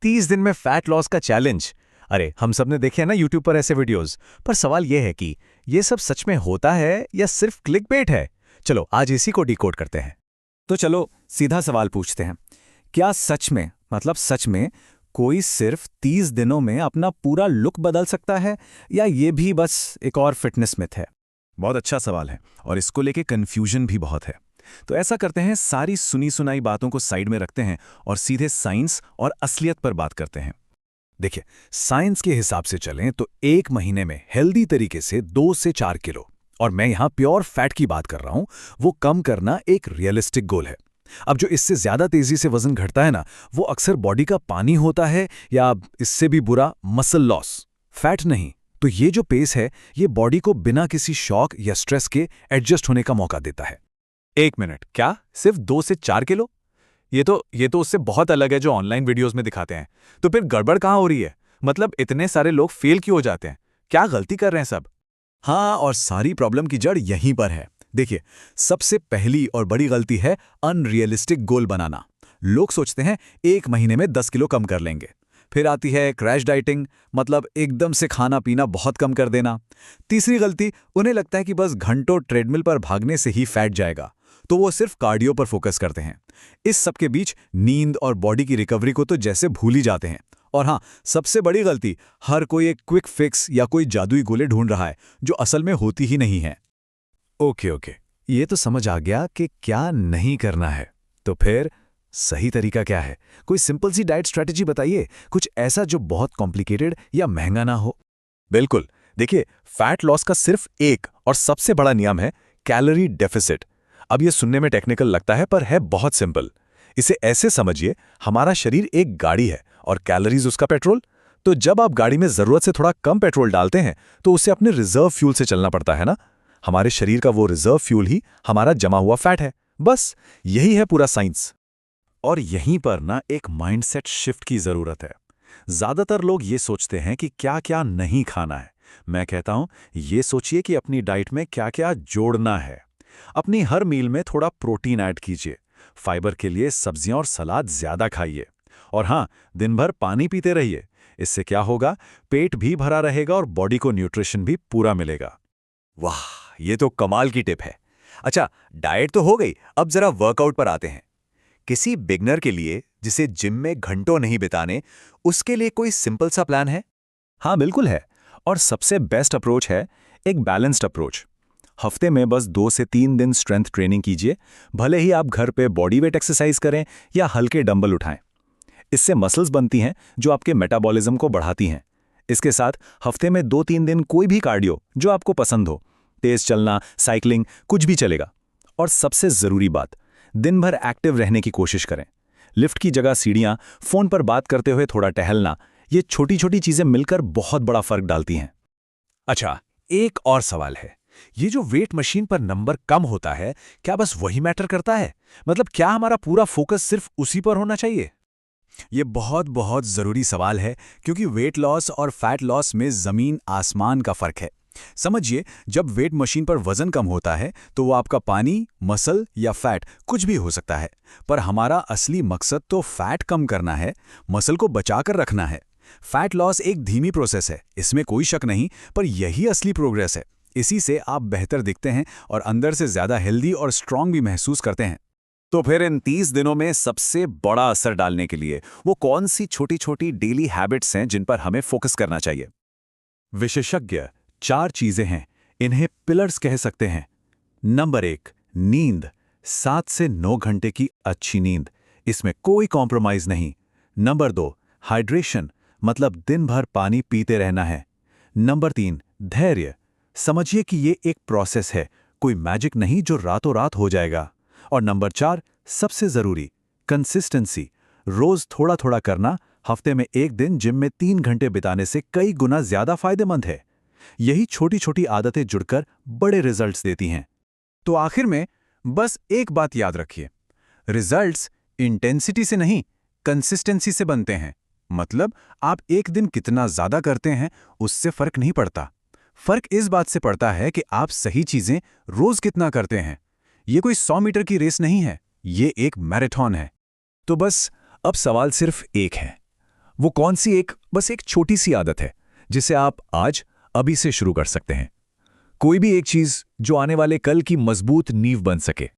30 दिन में fat loss का चैलेंज। अरे हम सब ने देखे हैं ना यूट्यूब पर ऐसे वीडियोस। पर सवाल यह है कि ये सब सच में होता है या सिर्फ क्लिकबेट है। चलो आज इसी को डिकोड करते हैं। तो चलो सीधा सवाल पूछते हैं। क्या सच में सच में कोई सिर्फ 30 दिनों में अपना पूरा लुक बदल सकता है, या ये भी बस एक और फिटनेस मिथ है? बहुत अच्छा सवाल है और इसको लेके कंफ्यूजन भी बहुत है। तो ऐसा करते हैं, सारी सुनी सुनाई बातों को साइड में रखते हैं और सीधे साइंस और असलियत पर बात करते हैं। देखिए, साइंस के हिसाब से चलें तो 1 महीने में हेल्दी तरीके से 2 से 4 किलो, और मैं यहां प्योर फैट की बात कर रहा हूं, वो कम करना एक रियलिस्टिक गोल है। अब जो इससे ज्यादा तेजी से वजन घटता है ना, वो अक्सर बॉडी का पानी होता है, या इससे भी बुरा मसल लॉस, फैट नहीं। तो ये जो पेस है, ये बॉडी को बिना किसी शॉक या स्ट्रेस के एडजस्ट होने का मौका देता है। 1 मिनट, क्या सिर्फ 2 से 4 किलो? ये तो उससे बहुत अलग है जो ऑनलाइन वीडियोस में दिखाते हैं। तो फिर गड़बड़ कहाँ हो रही है? मतलब इतने सारे लोग फेल क्यों हो जाते हैं? क्या गलती कर रहे हैं सब? हाँ, और सारी प्रॉब्लम की जड़ यहीं पर है। देखिए, सबसे पहली और बड़ी गलती है अनरियलिस्टिक गोल बनाना। लोग सोचते हैं 1 महीने में 10 किलो कम कर लेंगे। फिर आती है क्रैश डाइटिंग, मतलब एकदम से खाना पीना बहुत कम कर देना। तीसरी गलती, उन्हें लगता है कि बस घंटों ट्रेडमिल पर भागने से ही फैट जाएगा, तो वो सिर्फ कार्डियो पर फोकस करते हैं। इस सब के बीच नींद और बॉडी की रिकवरी को तो जैसे भूल ही जाते हैं। और हाँ, सबसे बड़ी गलती, हर कोई एक क्विक फिक्स या कोई जादुई गोले ढूंढ रहा है, जो असल में होती ही नहीं है। ओके, ये तो समझ आ गया कि क्या नहीं करना है। तो फिर सही तरीका क्या है? कोई सिंपल सी डाइट स्ट्रेटेजी बताइए, कुछ ऐसा जो बहुत कॉम्प्लिकेटेड या महंगा ना हो। बिल्कुल। देखिए, फैट लॉस का सिर्फ एक और सबसे बड़ा नियम है कैलोरी डेफिसिट। अब ये सुनने में टेक्निकल लगता है, पर है बहुत सिंपल। इसे ऐसे समझिए, हमारा शरीर एक गाड़ी है और कैलोरीज उसका पेट्रोल। तो जब आप गाड़ी में जरूरत से थोड़ा कम पेट्रोल डालते हैं, तो उसे अपने रिजर्व फ्यूल से चलना पड़ता है ना। हमारे शरीर का वो रिजर्व फ्यूल ही हमारा जमा हुआ फैट है। बस यही है पूरा साइंस। और यहीं पर ना एक माइंडसेट शिफ्ट की जरूरत है। ज्यादातर लोग ये सोचते हैं कि क्या क्या नहीं खाना है। मैं कहता हूं, ये सोचिए कि अपनी डाइट में क्या क्या जोड़ना है। अपनी हर मील में थोड़ा प्रोटीन ऐड कीजिए, फाइबर के लिए सब्जियां और सलाद ज्यादा खाइए, और हां, दिन भर पानी पीते रहिए। इससे क्या होगा, पेट भी भरा रहेगा और बॉडी को न्यूट्रिशन भी पूरा मिलेगा। वाह, ये तो कमाल की टिप है। अच्छा, डाइट तो हो गई, अब जरा वर्कआउट पर आते हैं। किसी बिगनर के लिए जिसे जिम में घंटों नहीं बिताने, उसके लिए कोई सिंपल सा प्लान है? हाँ बिल्कुल है, और सबसे बेस्ट अप्रोच है एक बैलेंस्ड अप्रोच। हफ्ते में बस 2 से 3 दिन स्ट्रेंथ ट्रेनिंग कीजिए, भले ही आप घर पे बॉडी वेट एक्सरसाइज करें या हल्के डंबल उठाएं। इससे मसल्स बनती हैं जो आपके मेटाबॉलिज्म को बढ़ाती हैं। इसके साथ हफ्ते में 2-3 दिन कोई भी कार्डियो जो आपको पसंद हो, तेज चलना, साइकिलिंग, कुछ भी चलेगा। और सबसे जरूरी बात, दिन भर एक्टिव रहने की कोशिश करें। लिफ्ट की जगह सीढ़ियां, फोन पर बात करते हुए थोड़ा टहलना, ये छोटी छोटी चीजें मिलकर बहुत बड़ा फर्क डालती हैं। अच्छा, एक और सवाल है। ये जो वेट मशीन पर नंबर कम होता है, क्या बस वही मैटर करता है? मतलब क्या हमारा पूरा फोकस सिर्फ उसी पर होना चाहिए? ये बहुत बहुत जरूरी सवाल है, क्योंकि वेट लॉस और फैट लॉस में जमीन आसमान का फर्क है। समझिए, जब वेट मशीन पर वजन कम होता है तो वो आपका पानी, मसल या फैट कुछ भी हो सकता है, पर हमारा असली मकसद तो फैट कम करना है, मसल को बचाकर रखना है। फैट लॉस एक धीमी प्रोसेस है, इसमें कोई शक नहीं, पर यही असली प्रोग्रेस है। इसी से आप बेहतर दिखते हैं और अंदर से ज्यादा हेल्दी और स्ट्रांग भी महसूस करते हैं। तो फिर इन 30 दिनों में सबसे बड़ा असर डालने के लिए वो कौन सी छोटी छोटी डेली हैबिट्स हैं जिन पर हमें फोकस करना चाहिए? विशेषज्ञ 4 चीजें हैं, इन्हें पिलर्स कह सकते हैं। नंबर 1, नींद। 7 से 9 घंटे की अच्छी नींद, इसमें कोई कॉम्प्रोमाइज नहीं। नंबर 2, हाइड्रेशन, मतलब दिन भर पानी पीते रहना है। नंबर 3, धैर्य। समझिए कि ये एक प्रोसेस है, कोई मैजिक नहीं जो रातों रात हो जाएगा। और नंबर 4, सबसे जरूरी, कंसिस्टेंसी। रोज थोड़ा थोड़ा करना, हफ्ते में 1 दिन जिम में 3 घंटे बिताने से कई गुना ज्यादा फायदेमंद है। यही छोटी छोटी आदतें जुड़कर बड़े रिजल्ट्स देती हैं। तो आखिर में बस एक बात याद रखिए, रिजल्ट्स इंटेंसिटी से नहीं, कंसिस्टेंसी से बनते हैं। मतलब आप एक दिन कितना ज्यादा करते हैं उससे फर्क नहीं पड़ता। फर्क इस बात से पड़ता है कि आप सही चीजें रोज कितना करते हैं। ये कोई 100 मीटर की रेस नहीं है, ये एक मैराथन है। तो बस अब सवाल सिर्फ एक है, वो कौन सी बस एक छोटी सी आदत है जिसे आप आज अभी से शुरू कर सकते हैं? कोई भी एक चीज जो आने वाले कल की मजबूत नींव बन सके।